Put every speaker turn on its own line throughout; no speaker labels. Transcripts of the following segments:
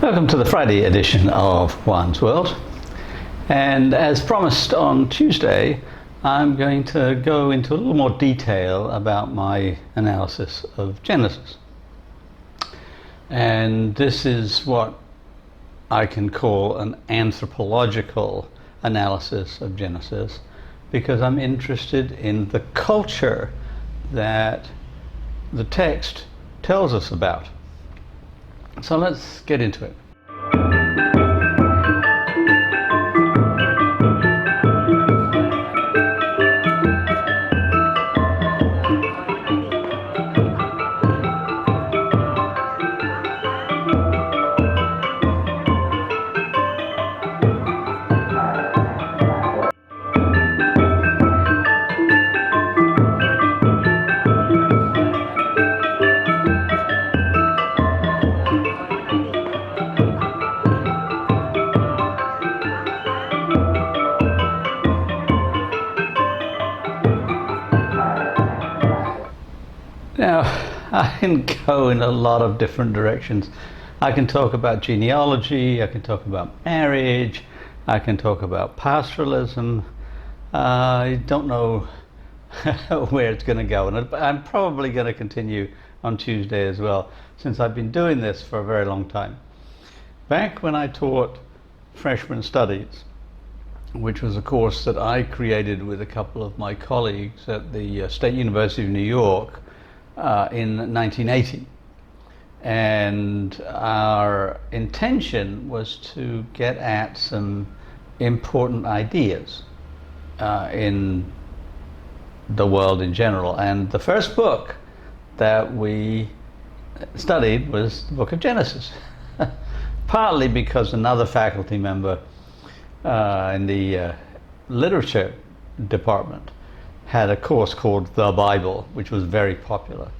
Welcome to the Friday edition of Juan's World. And as promised on Tuesday, I'm going to go into a little more detail about my analysis of Genesis. And this is what I can call an anthropological analysis of Genesis, because I'm interested in the culture that the text tells us about. So let's get into it. Now, I can go in a lot of different directions. I can talk about genealogy, I can talk about marriage, I can talk about pastoralism. I don't know where it's going to go, and I'm probably going to continue on Tuesday as well, since I've been doing this for a very long time. Back when I taught freshman studies, which was a course that I created with a couple of my colleagues at the State University of New York, in 1980, and our intention was to get at some important ideas in the world in general. And the first book that we studied was the book of Genesis, partly because another faculty member in the literature department had a course called The Bible, which was very popular,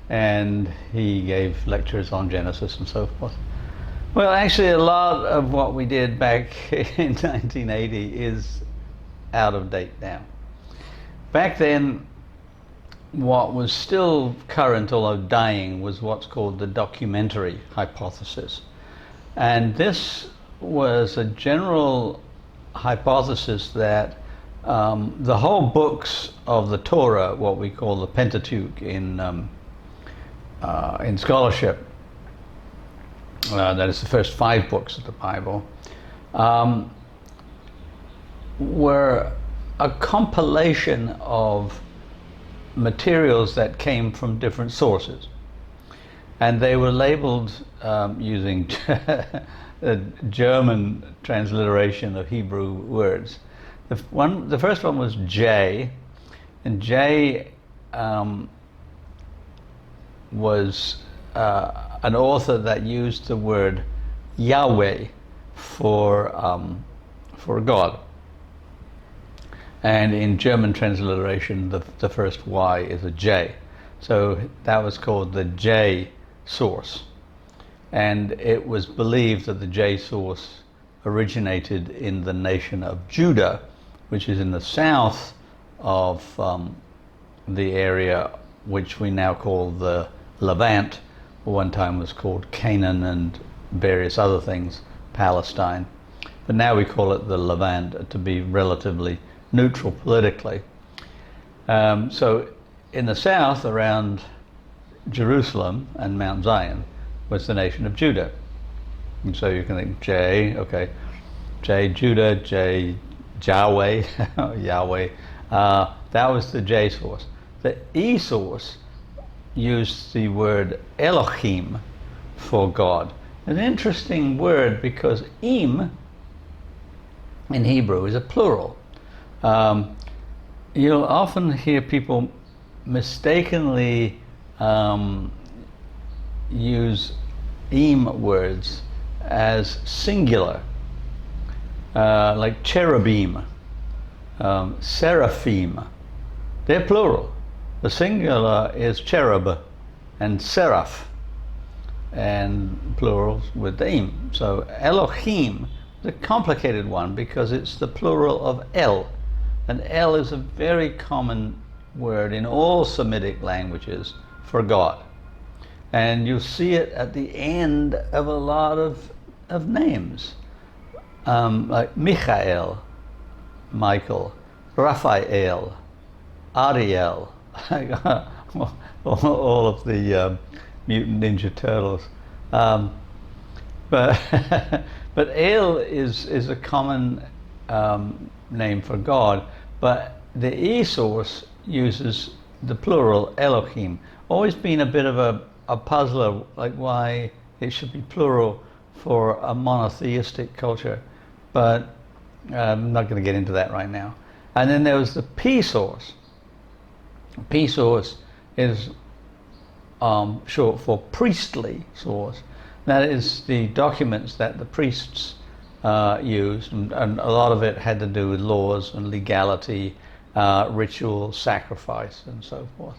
and he gave lectures on Genesis and so forth. Well, actually a lot of what we did back in 1980 is out of date now. Back then, what was still current, although dying, was what's called the documentary hypothesis. And this was a general hypothesis that the whole books of the Torah, what we call the Pentateuch in scholarship, that is the first 5 books of the Bible, were a compilation of materials that came from different sources, and they were labeled using a German transliteration of Hebrew words. The first one was J, and J was an author that used the word Yahweh for God. And in German transliteration, the first Y is a J. So that was called the J source. And it was believed that the J source originated in the nation of Judah, which is in the south of the area which we now call the Levant, one time was called Canaan and various other things, Palestine. But now we call it the Levant to be relatively neutral politically. So in the south, around Jerusalem and Mount Zion, was the nation of Judah. And so you can think J, okay, J Judah, J Yahweh, Yahweh. That was the J source. The E source used the word Elohim for God. An interesting word, because Im in Hebrew is a plural. You'll often hear people mistakenly use Im words as singular, like cherubim, seraphim. They're plural. The singular is cherub and seraph, and plurals with Im. So Elohim is a complicated one because it's the plural of El, and El is a very common word in all Semitic languages for God. and you'll see it at the end of a lot of names, like Michael, Michael, Raphael, Ariel, all of the Mutant Ninja Turtles. But but El is a common name for God, but the E source uses the plural Elohim. Always been a bit of a puzzler, like why it should be plural for a monotheistic culture, but I'm not going to get into that right now. And then there was the P source. P source is short for priestly source. That is the documents that the priests used, and a lot of it had to do with laws and legality, ritual, sacrifice, and so forth.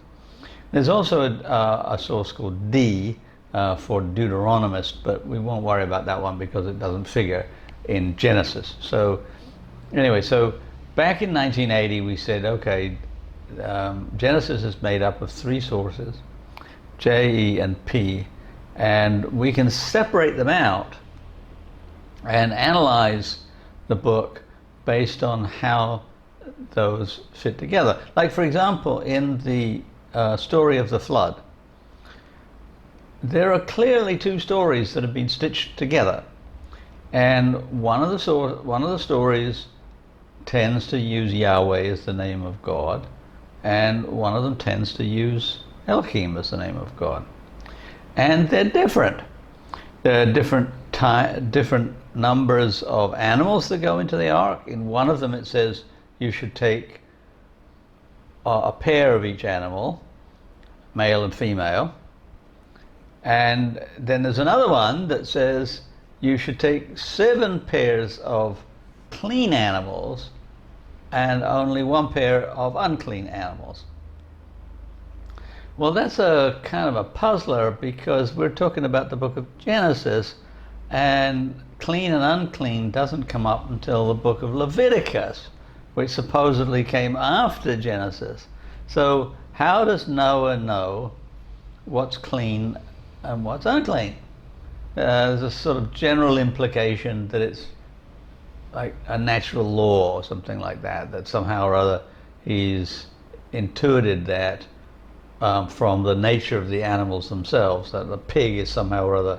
There's also a source called D for Deuteronomist, but we won't worry about that one because it doesn't figure in Genesis. So anyway, so back in 1980 we said, okay, Genesis is made up of three sources, J, E, and P, and we can separate them out and analyze the book based on how those fit together. Like, for example, in the story of the flood, there are clearly two stories that have been stitched together, and one of the stories tends to use Yahweh as the name of God, and one of them tends to use Elohim as the name of God. And they're different. There are different numbers of animals that go into the ark. In one of them it says you should take a pair of each animal, male and female. And then there's another one that says you should take 7 pairs of clean animals and only 1 pair of unclean animals. Well, that's a kind of a puzzler because we're talking about the book of Genesis, and clean and unclean doesn't come up until the book of Leviticus, which supposedly came after Genesis. So how does Noah know what's clean and what's unclean? There's a sort of general implication that it's like a natural law or something like that, that somehow or other he's intuited that from the nature of the animals themselves, that the pig is somehow or other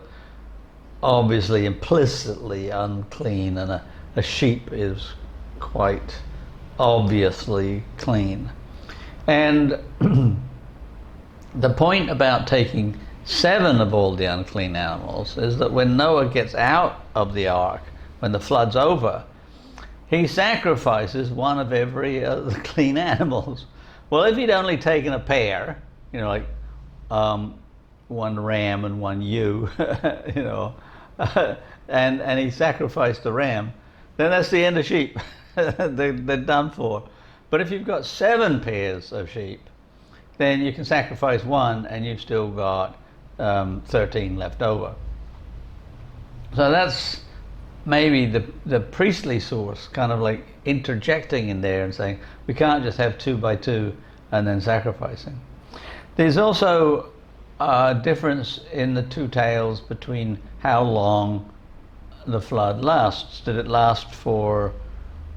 obviously implicitly unclean, and a sheep is quite obviously clean. And the point about taking 7 of all the unclean animals is that when Noah gets out of the ark, when the flood's over, he sacrifices one of every of the clean animals. Well, if he'd only taken a pair, you know, like one ram and one ewe, you know, and he sacrificed the ram, then that's the end of sheep. they're done for. But if you've got 7 pairs of sheep, then you can sacrifice one and you've still got 13 left over. So that's maybe the priestly source kind of like interjecting in there and saying we can't just have 2 by 2 and then sacrificing. There's also a difference in the two tales between how long the flood lasts. Did it last for,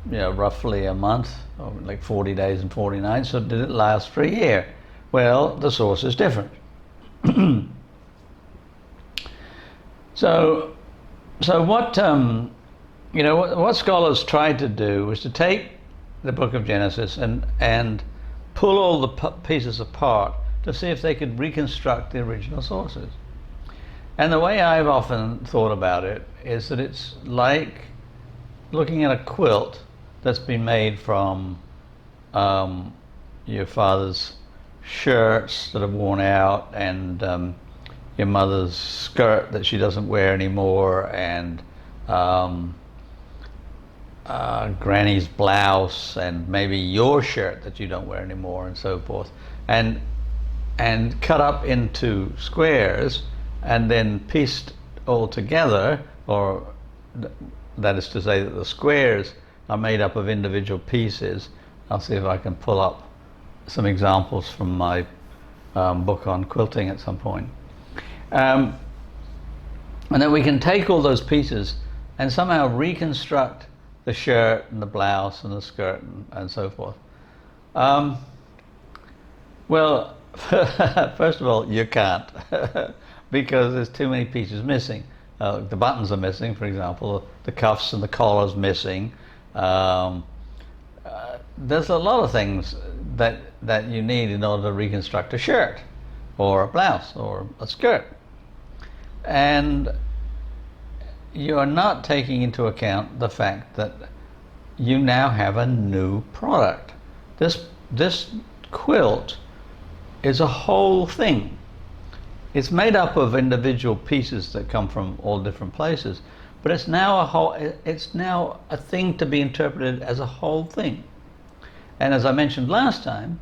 you know, roughly a month, or like 40 days and 40 nights, or did it last for a year? Well, the source is different. So what you know, what scholars tried to do was to take the book of Genesis and pull all the pieces apart to see if they could reconstruct the original sources. And the way I've often thought about it is that it's like looking at a quilt that's been made from your father's shirts that are worn out, and your mother's skirt that she doesn't wear anymore, and Granny's blouse, and maybe your shirt that you don't wear anymore, and so forth, and cut up into squares and then pieced all together, or that is to say that the squares are made up of individual pieces. I'll see if I can pull up some examples from my book on quilting at some point. And then we can take all those pieces and somehow reconstruct the shirt and the blouse and the skirt and so forth. Well, first of all, you can't because there's too many pieces missing. The buttons are missing, for example, the cuffs and the collar's missing. There's a lot of things that you need in order to reconstruct a shirt or a blouse or a skirt. And you are not taking into account the fact that you now have a new product. This quilt is a whole thing. It's made up of individual pieces that come from all different places, but it's now a thing to be interpreted as a whole thing. And as I mentioned last time,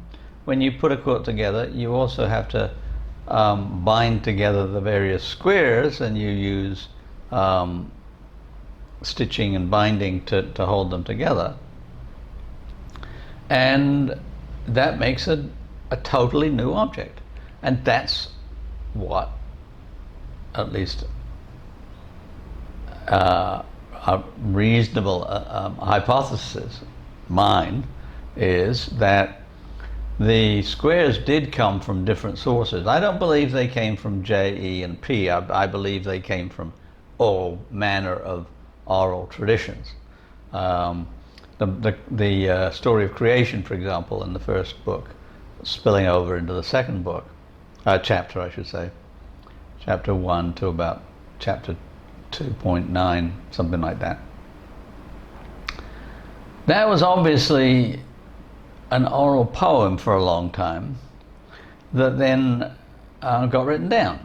when you put a quilt together, you also have to bind together the various squares, and you use stitching and binding to hold them together. And that makes a totally new object. And that's what, at least a reasonable hypothesis, mine, is that the squares did come from different sources. I don't believe they came from J, E, and P. I believe they came from all manner of oral traditions. The story of creation, for example, in the first book, spilling over into the second book, chapter, I should say, chapter 1 to about chapter 2.9, something like that. That was obviously an oral poem for a long time that then got written down.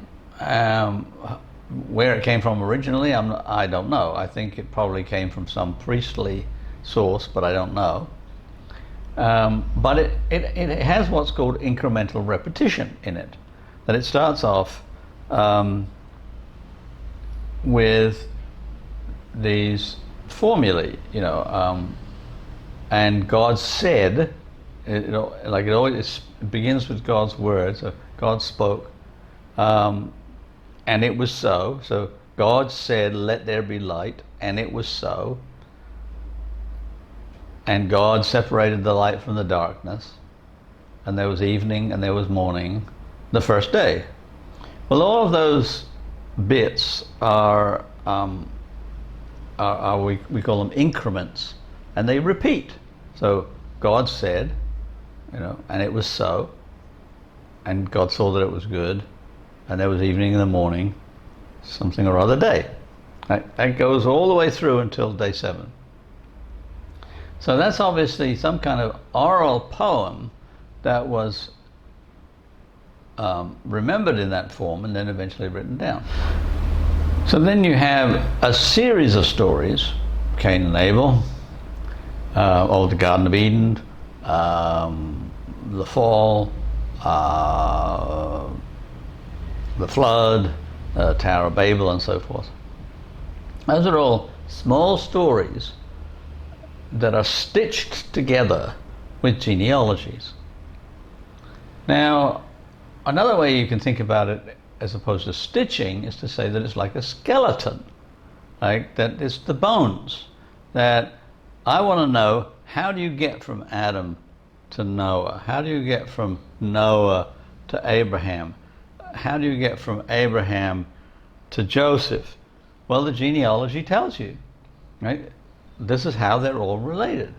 Where it came from originally, I don't know. I think it probably came from some priestly source, but I don't know. But it has what's called incremental repetition in it. That it starts off with these formulae, and God said, it always begins with God's words. God spoke, and it was so. So God said, "Let there be light," and it was so. And God separated the light from the darkness, and there was evening and there was morning, the first day. Well, all of those bits are we call them increments, and they repeat. So God said, and it was so, and God saw that it was good, and there was evening and the morning, something or other day. That goes all the way through until day 7. So that's obviously some kind of oral poem that was remembered in that form and then eventually written down. So then you have a series of stories, Cain and Abel, the Garden of Eden, the fall, the flood, Tower of Babel, and so forth. Those are all small stories that are stitched together with genealogies. Now, another way you can think about it as opposed to stitching is to say that it's like a skeleton, like that it's the bones. That I want to know, how do you get from Adam to Noah? How do you get from Noah to Abraham? How do you get from Abraham to Joseph? Well, the genealogy tells you, right? This is how they're all related.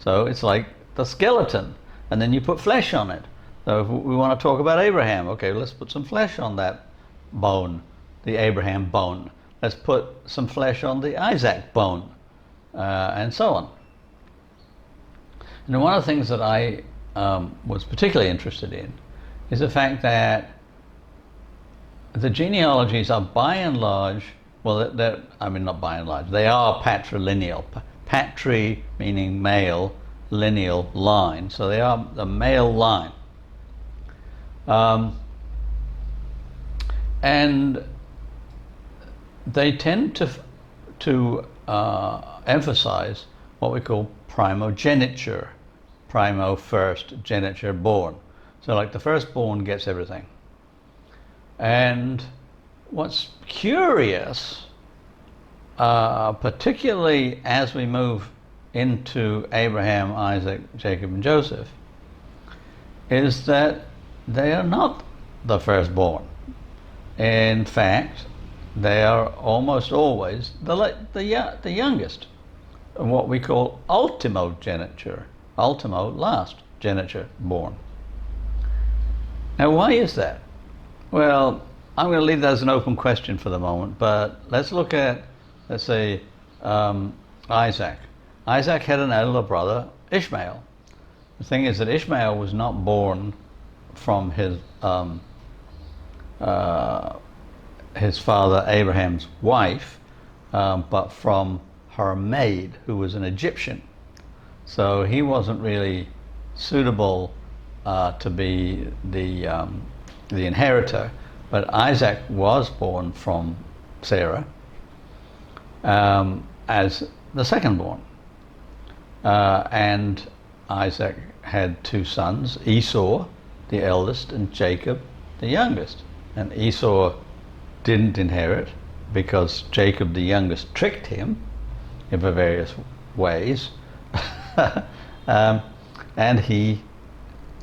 So it's like the skeleton, and then you put flesh on it. So if we want to talk about Abraham, okay, let's put some flesh on that bone, the Abraham bone. Let's put some flesh on the Isaac bone, and so on. And one of the things that I was particularly interested in is the fact that the genealogies are by and large, not by and large, they are patrilineal. Patri meaning male, lineal line. So they are the male line. And they tend to emphasize what we call primogeniture. Primo, first, geniture, born. So like the firstborn gets everything. And what's curious, particularly as we move into Abraham, Isaac, Jacob, and Joseph, is that they are not the firstborn. In fact, they are almost always the youngest, what we call ultimogeniture, ultimo, last geniture born. Now, why is that? Well, I'm going to leave that as an open question for the moment, but let's look at, let's say, Isaac. Isaac had an elder brother, Ishmael. The thing is that Ishmael was not born from his father Abraham's wife, but from her maid, who was an Egyptian. So he wasn't really suitable to be the inheritor. But Isaac was born from Sarah as the second born. And Isaac had two sons, Esau, the eldest, and Jacob, the youngest. And Esau didn't inherit because Jacob, the youngest, tricked him in various ways. And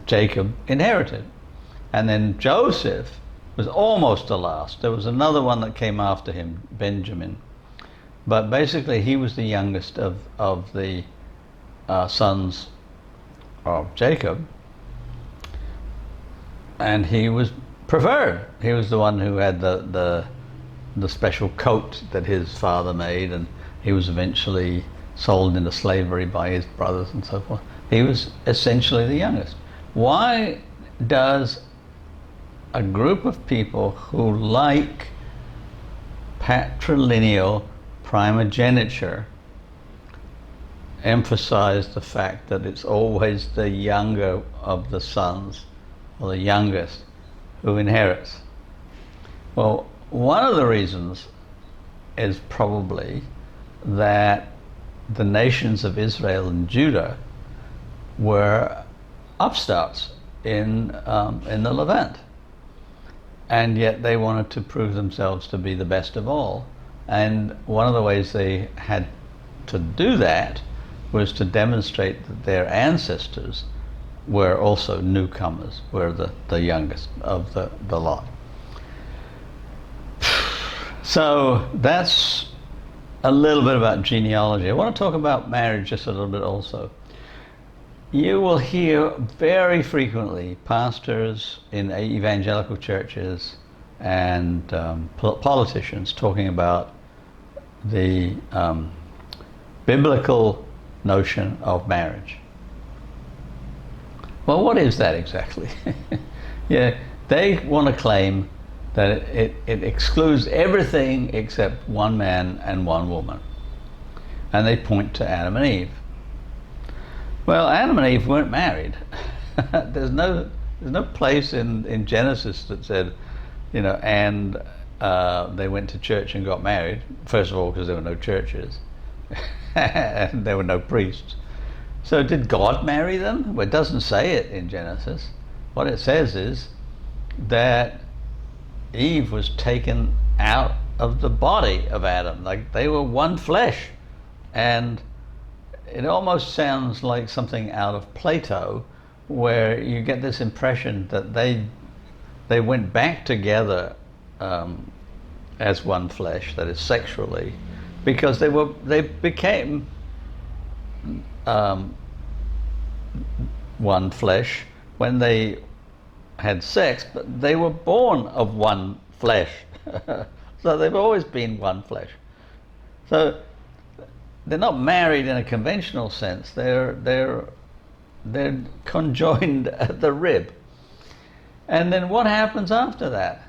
Jacob inherited. And then Joseph was almost the last. There was another one that came after him, Benjamin. But basically he was the youngest of the sons of Jacob. And he was preferred. He was the one who had the special coat that his father made, and he was eventually sold into slavery by his brothers and so forth. He was essentially the youngest. Why does a group of people who like patrilineal primogeniture emphasize the fact that it's always the younger of the sons, or the youngest, who inherits? Well, one of the reasons is probably that the nations of Israel and Judah were upstarts in the Levant, and yet they wanted to prove themselves to be the best of all. And one of the ways they had to do that was to demonstrate that their ancestors were also newcomers, were the youngest of the lot. So that's a little bit about genealogy. I want to talk about marriage just a little bit also. You will hear very frequently pastors in evangelical churches and politicians talking about the biblical notion of marriage. Well, what is that exactly? Yeah, they want to claim that it excludes everything except one man and one woman. And they point to Adam and Eve. Well, Adam and Eve weren't married. There's no place in Genesis that said, and they went to church and got married. First of all, because there were no churches. And there were no priests. So did God marry them? Well, it doesn't say it in Genesis. What it says is that Eve was taken out of the body of Adam. Like they were one flesh. And it almost sounds like something out of Plato, where you get this impression that they went back together as one flesh, that is sexually, because they became one flesh when they had sex, but they were born of one flesh. So they've always been one flesh. So they're not married in a conventional sense. They're conjoined at the rib. And then what happens after that?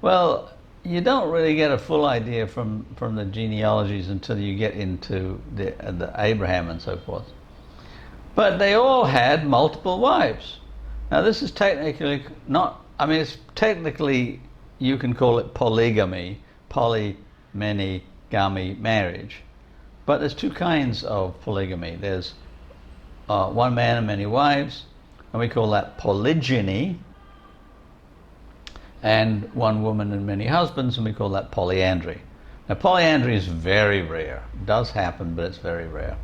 Well, you don't really get a full idea from the genealogies until you get into the Abraham and so forth. But they all had multiple wives. Now this is technically not, it's technically, you can call it polygamy, many, gamy, marriage. But there's two kinds of polygamy. There's one man and many wives, and we call that polygyny. and one woman and many husbands, and we call that polyandry. Now, polyandry is very rare. It does happen, but it's very rare.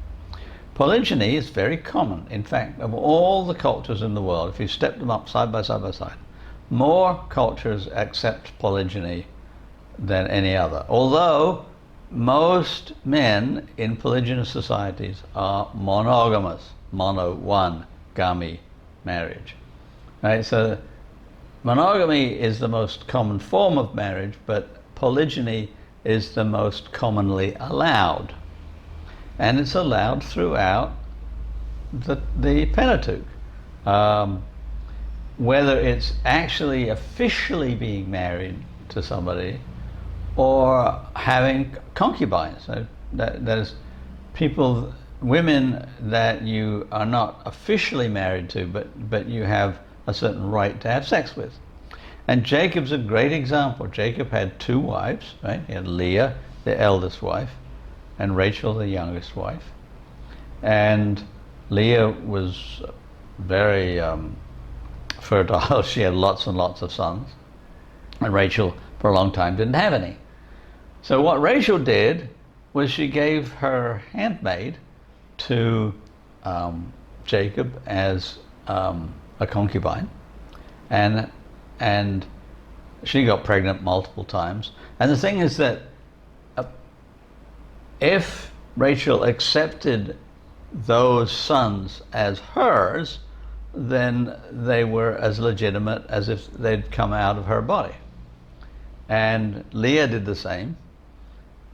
Polygyny is very common. In fact, of all the cultures in the world, if you step them up side by side by side, more cultures accept polygyny than any other. Although most men in polygynous societies are monogamous, mono, one, gami, marriage. Right? So monogamy is the most common form of marriage, but polygyny is the most commonly allowed. And it's allowed throughout the Pentateuch. Whether it's actually officially being married to somebody or having concubines. That is, people, women that you are not officially married to, but you have a certain right to have sex with. And Jacob's a great example. Jacob had two wives, right? He had Leah, the eldest wife, and Rachel, the youngest wife. And Leah was very fertile. She had lots and lots of sons. And Rachel, for a long time, didn't have any. So what Rachel did was she gave her handmaid to Jacob as a concubine. And she got pregnant multiple times. And the thing is that if Rachel accepted those sons as hers, then they were as legitimate as if they'd come out of her body. And Leah did the same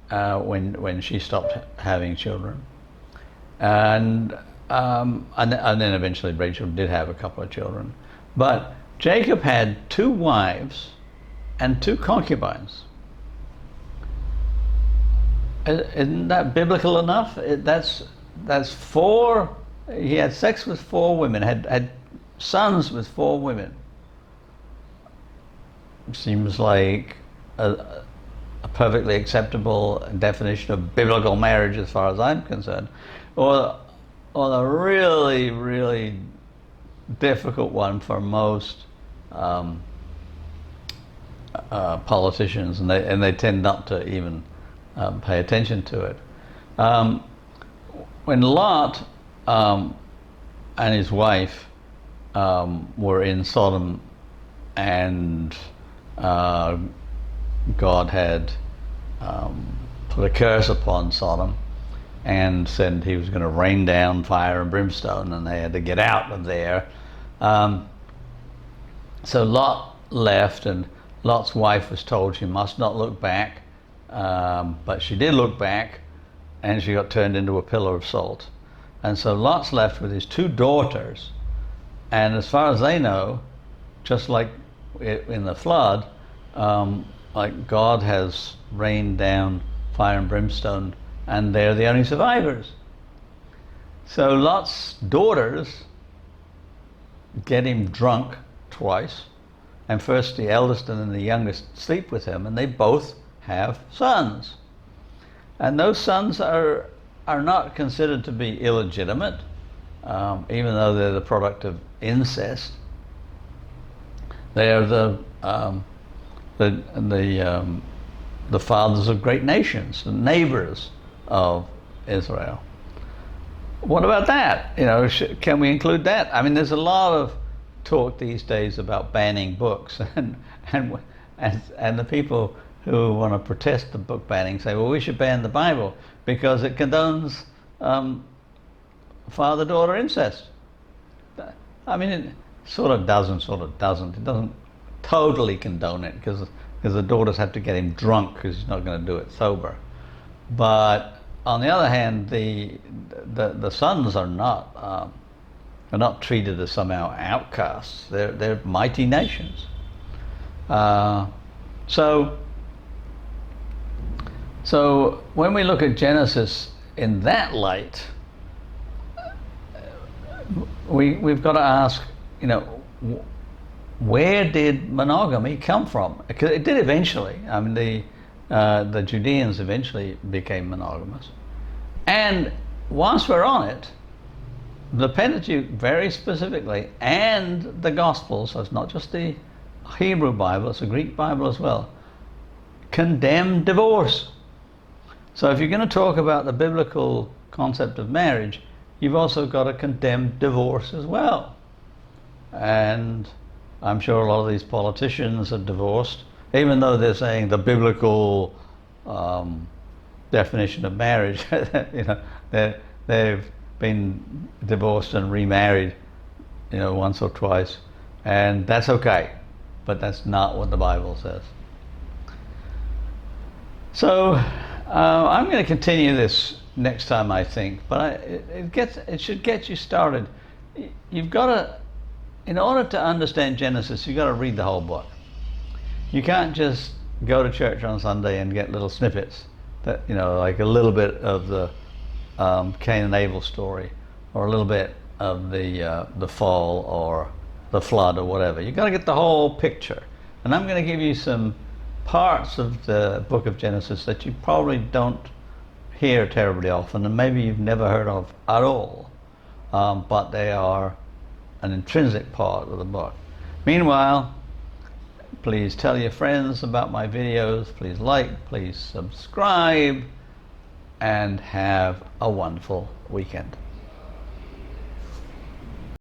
when she stopped having children. And then eventually Rachel did have a couple of children. But Jacob had two wives and two concubines. Isn't that biblical enough? That's four. He had sex with four women, had sons with four women. Seems like a perfectly acceptable definition of biblical marriage as far as I'm concerned. Or a really, really difficult one for most politicians, and they tend not to even pay attention to it. When Lot and his wife were in Sodom, and God had put a curse upon Sodom and said he was going to rain down fire and brimstone, and they had to get out of there. So Lot left, and Lot's wife was told she must not look back, but she did look back, and she got turned into a pillar of salt. And so Lot's left with his two daughters, and as far as they know, just like in the flood, like God has rained down fire and brimstone, and they're the only survivors. So Lot's daughters get him drunk twice, and first the eldest and then the youngest sleep with him, and they both have sons. And those sons are not considered to be illegitimate, even though they're the product of incest. They are the fathers of great nations, the neighbors of Israel. What about that? Can we include that? I mean, there's a lot of talk these days about banning books, and the people who want to protest the book banning say, well, we should ban the Bible because it condones father-daughter incest. I mean, it sort of doesn't. It doesn't totally condone it because the daughters have to get him drunk because he's not going to do it sober. But on the other hand, the sons are not treated as somehow outcasts. They're mighty nations. So when we look at Genesis in that light, we've got to ask, where did monogamy come from? Because it did eventually. I mean, the Judeans eventually became monogamous. And once we're on it, the Pentateuch very specifically, and the Gospels, so it's not just the Hebrew Bible, it's a Greek Bible as well, condemn divorce. So if you're going to talk about the biblical concept of marriage, you've also got to condemn divorce as well. And I'm sure a lot of these politicians are divorced, even though they're saying the biblical definition of marriage. You know, they've been divorced and remarried, you know, once or twice, and that's okay, but that's not what the Bible says. So I'm going to continue this next time, I think, but it should get you started. You've got to, in order to understand Genesis, you've got to read the whole book. You can't just go to church on Sunday and get little snippets, that, you know, like a little bit of the Cain and Abel story, or a little bit of the fall or the flood or whatever. You've got to get the whole picture. And I'm going to give you some parts of the book of Genesis that you probably don't hear terribly often, and maybe you've never heard of at all, but they are an intrinsic part of the book. Meanwhile, please tell your friends about my videos, please like, please subscribe, and have a wonderful weekend.